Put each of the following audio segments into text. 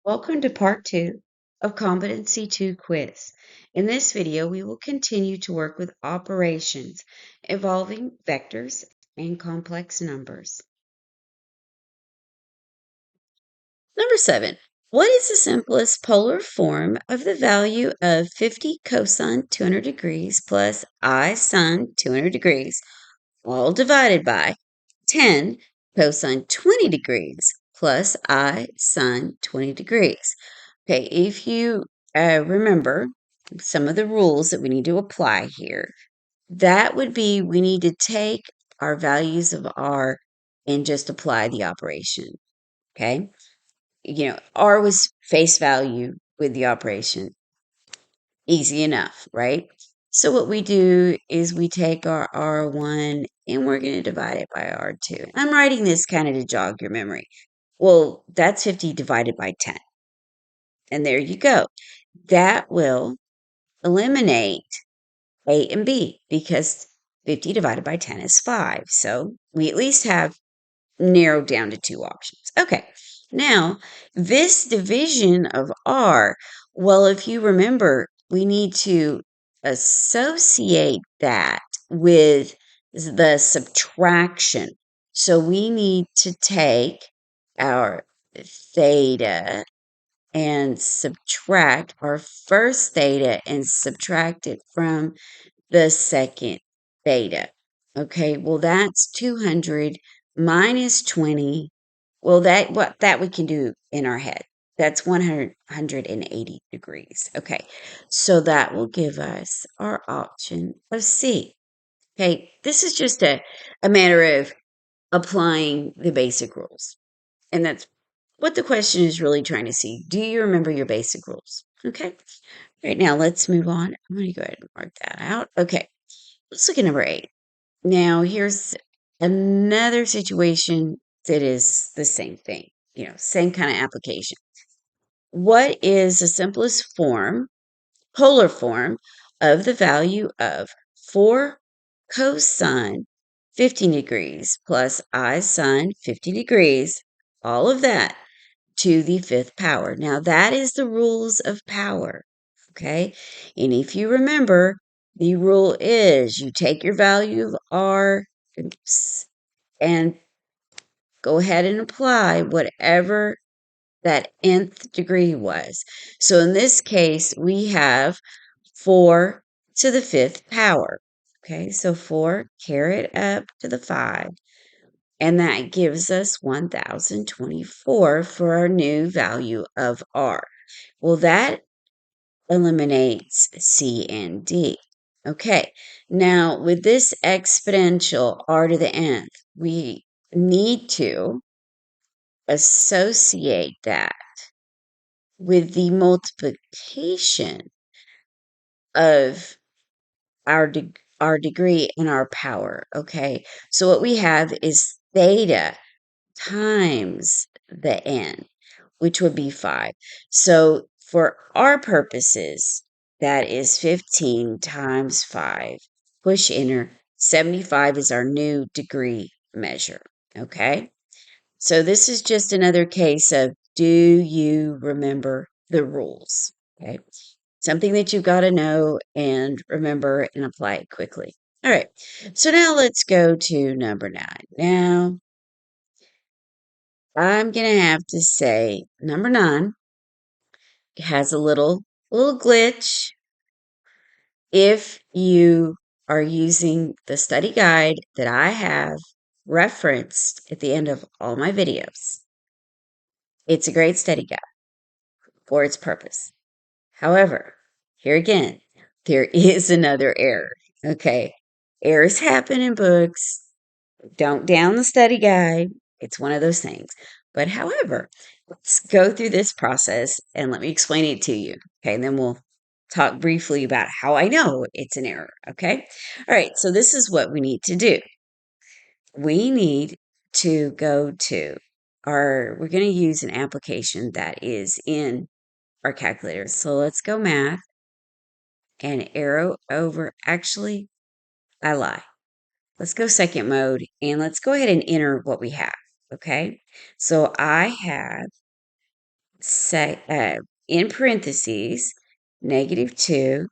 Welcome to part 2 of Competency 2 quiz. In this video, we will continue to work with operations involving vectors and complex numbers. Number 7. What is the simplest polar form of the value of 50 cosine 200 degrees plus I sine 200 degrees, all divided by 10 cosine 20 degrees plus I sine 20 degrees? Okay, if you remember some of the rules that we need to apply here, that would be we need to take our values of R and just apply the operation. Okay, R was face value with the operation. Easy enough, right? So what we do is we take our R1 and we're going to divide it by R2. I'm writing this kind of to jog your memory. Well, that's 50 divided by 10. And there you go. That will eliminate A and B because 50 divided by 10 is 5. So we at least have narrowed down to two options. Okay, now this division of R, well, if you remember, we need to associate that with the subtraction. So we need to take our theta and subtract our first theta and subtract it from the second theta. Okay, well, that's 200 minus 20. Well, that we can do in our head. That's 180 degrees. Okay, so that will give us our option of C. Okay, this is just a matter of applying the basic rules. And that's what the question is really trying to see. Do you remember your basic rules? Okay. Right now, let's move on. I'm going to go ahead and mark that out. Okay. Let's look at number 8. Now, here's another situation that is the same thing, same kind of application. What is the simplest polar form of the value of 4 cosine 15 degrees plus I sine 50 degrees, all of that to the 5th power? Now, that is the rules of power, okay? And if you remember, the rule is you take your value of R and go ahead and apply whatever that nth degree was. So in this case, we have 4 to the 5th power. Okay, so 4 carry it up to the 5. And that gives us 1024 for our new value of R. Well, that eliminates C and D. Okay, now with this exponential R to the nth, we need to associate that with the multiplication of our degree and our power. Okay, so what we have is theta times the n, which would be 5. So for our purposes, that is 15 times 5. Push enter. 75 is our new degree measure. Okay, so this is just another case of, do you remember the rules? Okay, something that you've got to know and remember and apply it quickly. All right, so now let's go to number 9. Now, I'm going to have to say number 9 has a little glitch. If you are using the study guide that I have referenced at the end of all my videos, it's a great study guide for its purpose. However, here again, there is another error. Okay, errors happen in books. Don't down the study guide. It's one of those things. But however, let's go through this process and let me explain it to you. Okay, and then we'll talk briefly about how I know it's an error. Okay, all right, so this is what we need to do. We need to go to we're going to use an application that is in our calculator. So let's go math and arrow over. Actually, I lie. Let's go second mode and let's go ahead and enter what we have. Okay, so I have in parentheses, -2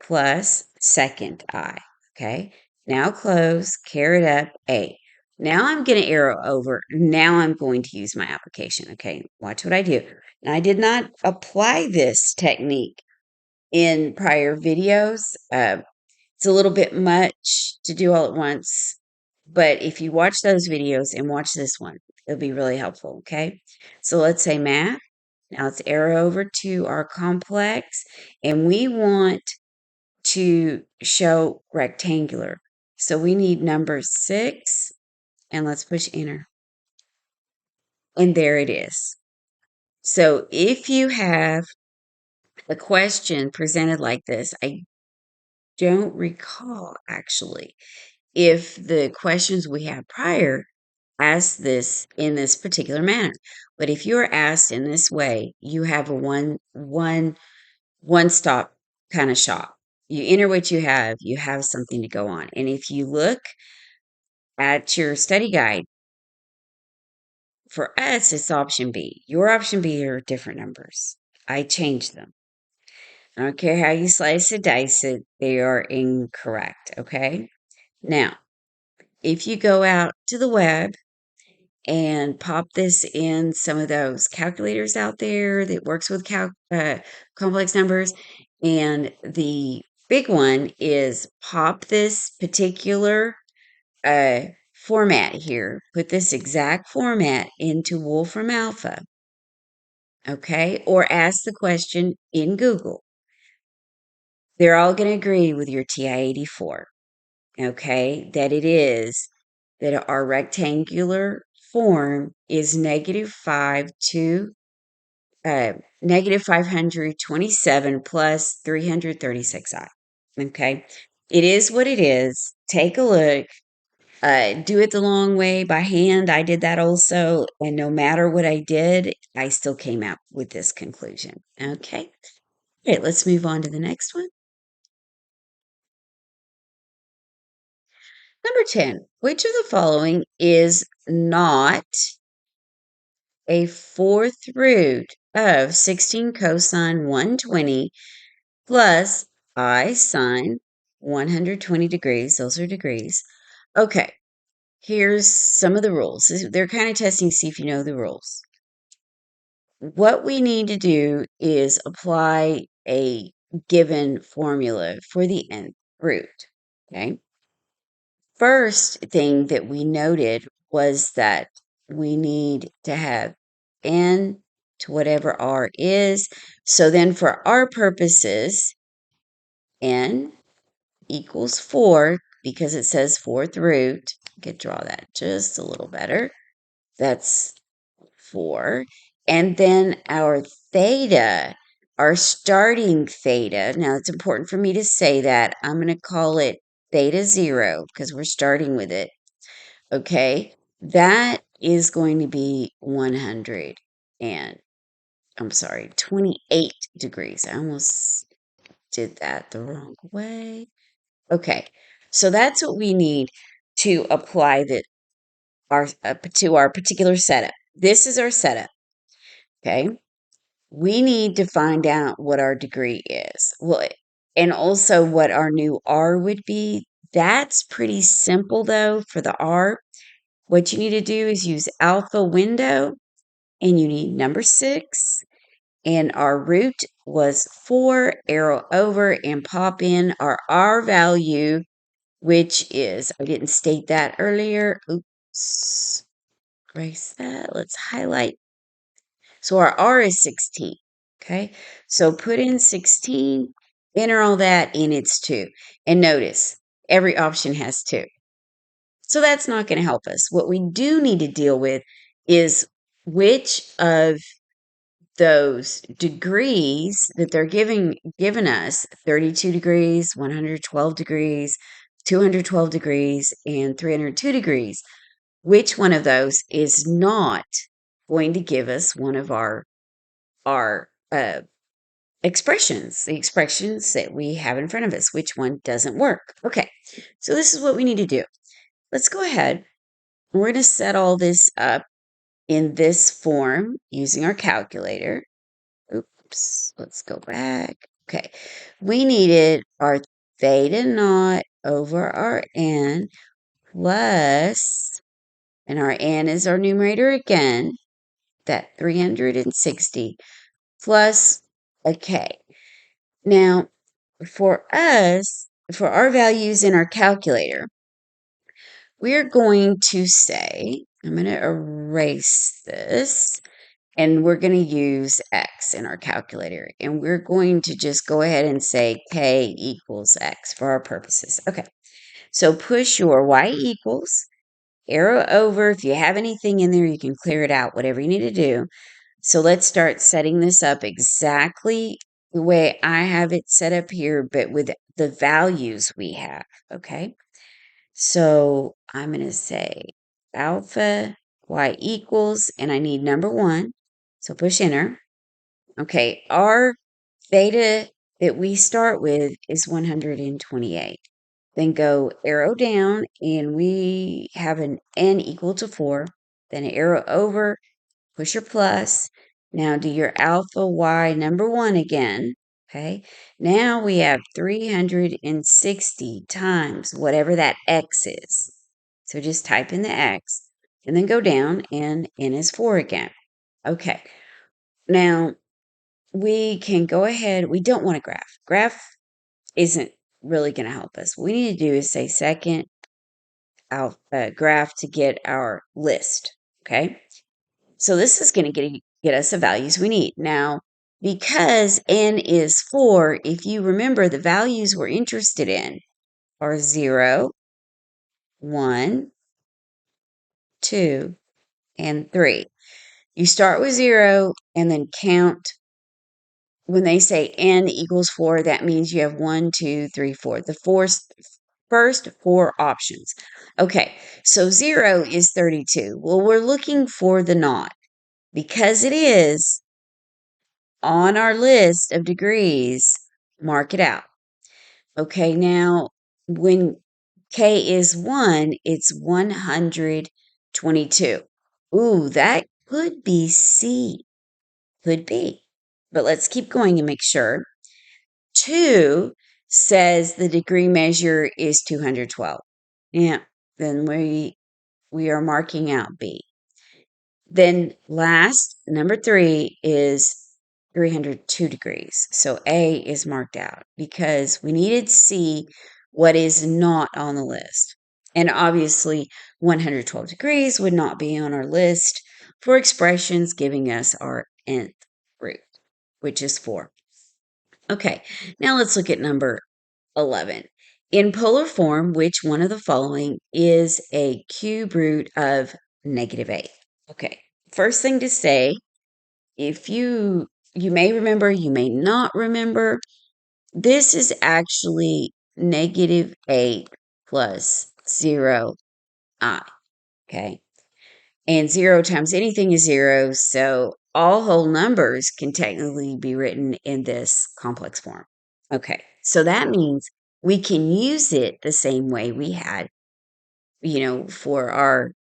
plus second I. Okay. Now close, caret up, A. Now I'm going to arrow over. Now I'm going to use my application. Okay. Watch what I do. Now, I did not apply this technique in prior videos. It's a little bit much to do all at once, but if you watch those videos and watch this one, it'll be really helpful. Okay. So let's say math. Now let's arrow over to our complex, and we want to show rectangular. So we need number 6, and let's push enter. And there it is. So if you have a question presented like this, I don't recall actually if the questions we had prior asked this in this particular manner. But if you're asked in this way, you have a one stop kind of shop. You enter what you have something to go on. And if you look at your study guide, for us, it's option B. Your option B are different numbers. I changed them. I don't care how you slice it, dice it, they are incorrect. Okay. Now, if you go out to the web and pop this in some of those calculators out there that works with complex numbers, and the big one is pop this particular format here, put this exact format into Wolfram Alpha, okay, or ask the question in Google. They're all going to agree with your TI-84, okay, that it is that our rectangular form is -5 to -527 plus 336i. Okay, it is what it is. Take a look. Do it the long way by hand. I did that also. And no matter what I did, I still came out with this conclusion. Okay. Okay, let's move on to the next one. Number 10. Which of the following is not a fourth root of 16 cosine 120 plus I sine 120 degrees? Those are degrees. Okay. Here's some of the rules. They're kind of testing to see if you know the rules. What we need to do is apply a given formula for the nth root. Okay. First thing that we noted was that we need to have n to whatever r is. So then for our purposes, n equals 4 because it says fourth root. I could draw that just a little better. That's 4. And then our theta, our starting theta. Now, it's important for me to say that. I'm going to call it theta 0 because we're starting with it. Okay. That is going to be 100 and, I'm sorry, 28 degrees. I almost did that the wrong way. Okay. So that's what we need to apply to our particular setup. This is our setup. Okay. We need to find out what our degree is. Well, and also what our new R would be. That's pretty simple though for the R. What you need to do is use alpha window, and you need number 6, and our root was 4, arrow over and pop in our R value, which is, I didn't state that earlier. Oops. Erase that. Let's highlight. So our R is 16. Okay. So put in 16, enter all that, and it's 2. And notice every option has 2. So that's not going to help us. What we do need to deal with is which of those degrees that they're given us, 32 degrees, 112 degrees, 212 degrees, and 302 degrees, which one of those is not going to give us one of our expressions, the expressions that we have in front of us, which one doesn't work. Okay, so this is what we need to do. Let's go ahead. We're going to set all this up in this form using our calculator. Oops, let's go back. Okay, we needed our theta naught over our n plus, and our n is our numerator again, that 360 plus a k. Now, for our values in our calculator, we're going to say, I'm going to erase this, and we're going to use x in our calculator. And we're going to just go ahead and say k equals x for our purposes. Okay, so push your y equals, arrow over. If you have anything in there, you can clear it out, whatever you need to do. So let's start setting this up exactly the way I have it set up here, but with the values we have, okay? So I'm going to say alpha y equals, and I need number 1. So push enter. Okay, our theta that we start with is 128. Then go arrow down, and we have an n equal to 4. Then arrow over, push your plus. Now do your alpha y number 1 again. Okay, now we have 360 times whatever that x is. So just type in the x and then go down, and n is 4 again. Okay, now we can go ahead. We don't want a graph. Graph isn't really going to help us. What we need to do is say second graph to get our list. Okay, so this is going to get us the values we need. Now, because n is 4, if you remember, the values we're interested in are 0, 1, 2, and 3. You start with 0 and then count. When they say n equals 4, that means you have 1, 2, 3, 4. The first 4 options. Okay, so 0 is 32. Well, we're looking for the naught. Because it is on our list of degrees, mark it out. Okay, now when k is 1, it's 122. Ooh, that could be C. Could be. But let's keep going and make sure. 2 says the degree measure is 212. Yeah, then we are marking out B. Then last, number 3 is 302 degrees. So A is marked out because we needed C, what is not on the list. And obviously 112 degrees would not be on our list for expressions giving us our nth root, which is 4. Okay, now let's look at number 11. In polar form, which one of the following is a cube root of -8? Okay, first thing to say, if you may remember, you may not remember, this is actually -8 plus 0i, okay? And 0 times anything is 0, so all whole numbers can technically be written in this complex form. Okay, so that means we can use it the same way we had, for our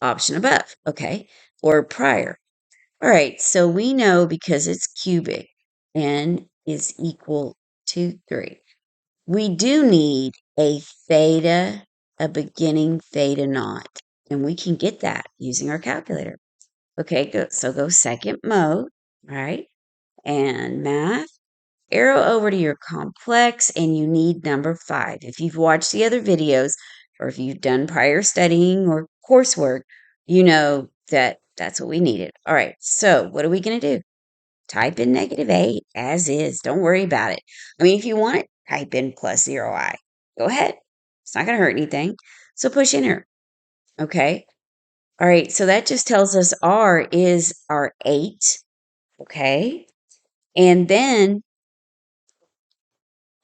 option above, okay, or prior. All right, so we know because it's cubic, n is equal to 3. We do need a theta, a beginning theta naught, and we can get that using our calculator. Okay, so go second mode, right? And math, arrow over to your complex, and you need number 5. If you've watched the other videos, or if you've done prior studying or coursework, you know that that's what we needed. All right, so what are we going to do? Type in -8 as is. Don't worry about it. I mean, if you want it, type in plus 0i. Go ahead. It's not going to hurt anything. So push enter. Okay. All right, so that just tells us R is our 8. Okay. And then,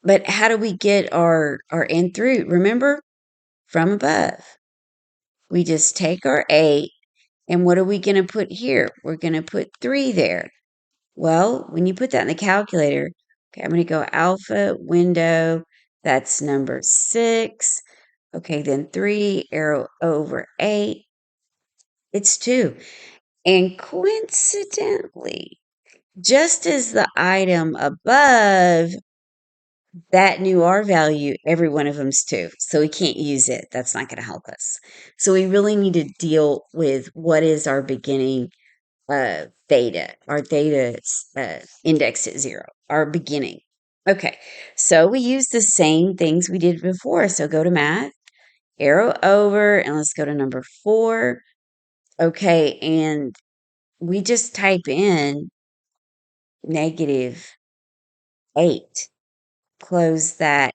but how do we get our nth root? Remember? From above. We just take our 8, and what are we going to put here? We're going to put 3 there. Well, when you put that in the calculator, okay, I'm going to go alpha window. That's number 6. Okay, then 3, arrow over 8. It's 2. And coincidentally, just as the item above that new R value, every one of them's 2. So we can't use it. That's not going to help us. So we really need to deal with what is our beginning theta. Our theta indexed at 0, our beginning. Okay, so we use the same things we did before. So go to math, arrow over, and let's go to number 4. Okay, and we just type in -8. Close that,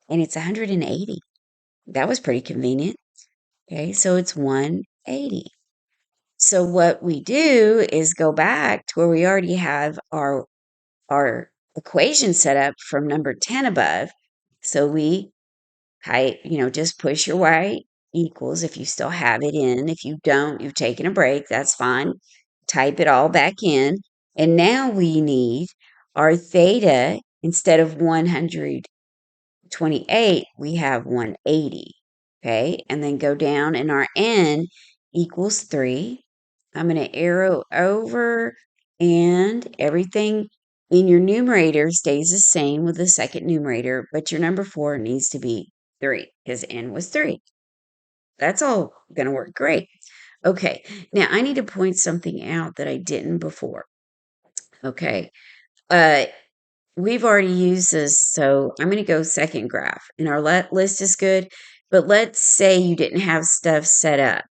and it's 180. That was pretty convenient. Okay, so it's 180. So what we do is go back to where we already have our equation set up from number 10 above. So we type, just push your y equals if you still have it in. If you don't, you've taken a break, that's fine. Type it all back in. And now we need our theta instead of 128, we have 180. Okay, and then go down and our n equals 3. I'm going to arrow over and everything in your numerator stays the same with the second numerator, but your number 4 needs to be 3 because n was 3. That's all going to work great. Okay, now I need to point something out that I didn't before. Okay, we've already used this, so I'm going to go second graph. And our list is good, but let's say you didn't have stuff set up.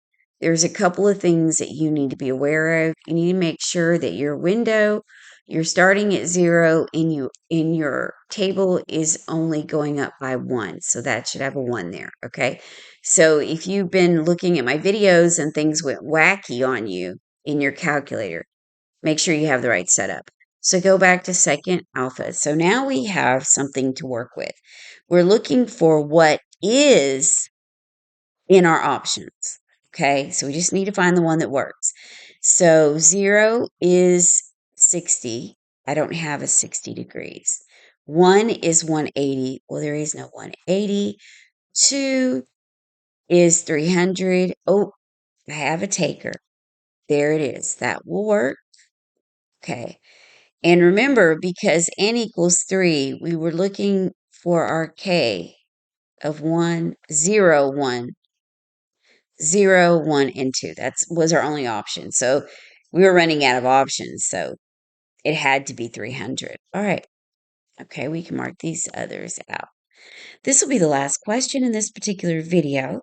There's a couple of things that you need to be aware of. You need to make sure that your window, you're starting at 0, and in your table is only going up by 1. So that should have a 1 there, okay? So if you've been looking at my videos and things went wacky on you in your calculator, make sure you have the right setup. So go back to second alpha. So now we have something to work with. We're looking for what is in our options. Okay, so we just need to find the one that works. So 0 is 60. I don't have a 60 degrees. 1 is 180. Well, there is no 180. 2 is 300. Oh, I have a taker. There it is. That will work. Okay. And remember, because n equals 3, we were looking for our k of 1, 0, 1, 0, 1, and 2. That was our only option. So we were running out of options. So it had to be 300. All right. Okay, we can mark these others out. This will be the last question in this particular video.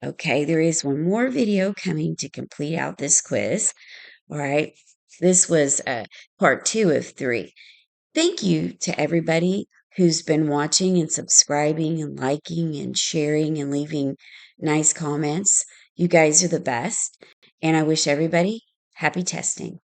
Okay, there is one more video coming to complete out this quiz. All right. This was part 2 of 3. Thank you to everybody who's been watching and subscribing and liking and sharing and leaving nice comments. You guys are the best. And I wish everybody happy testing.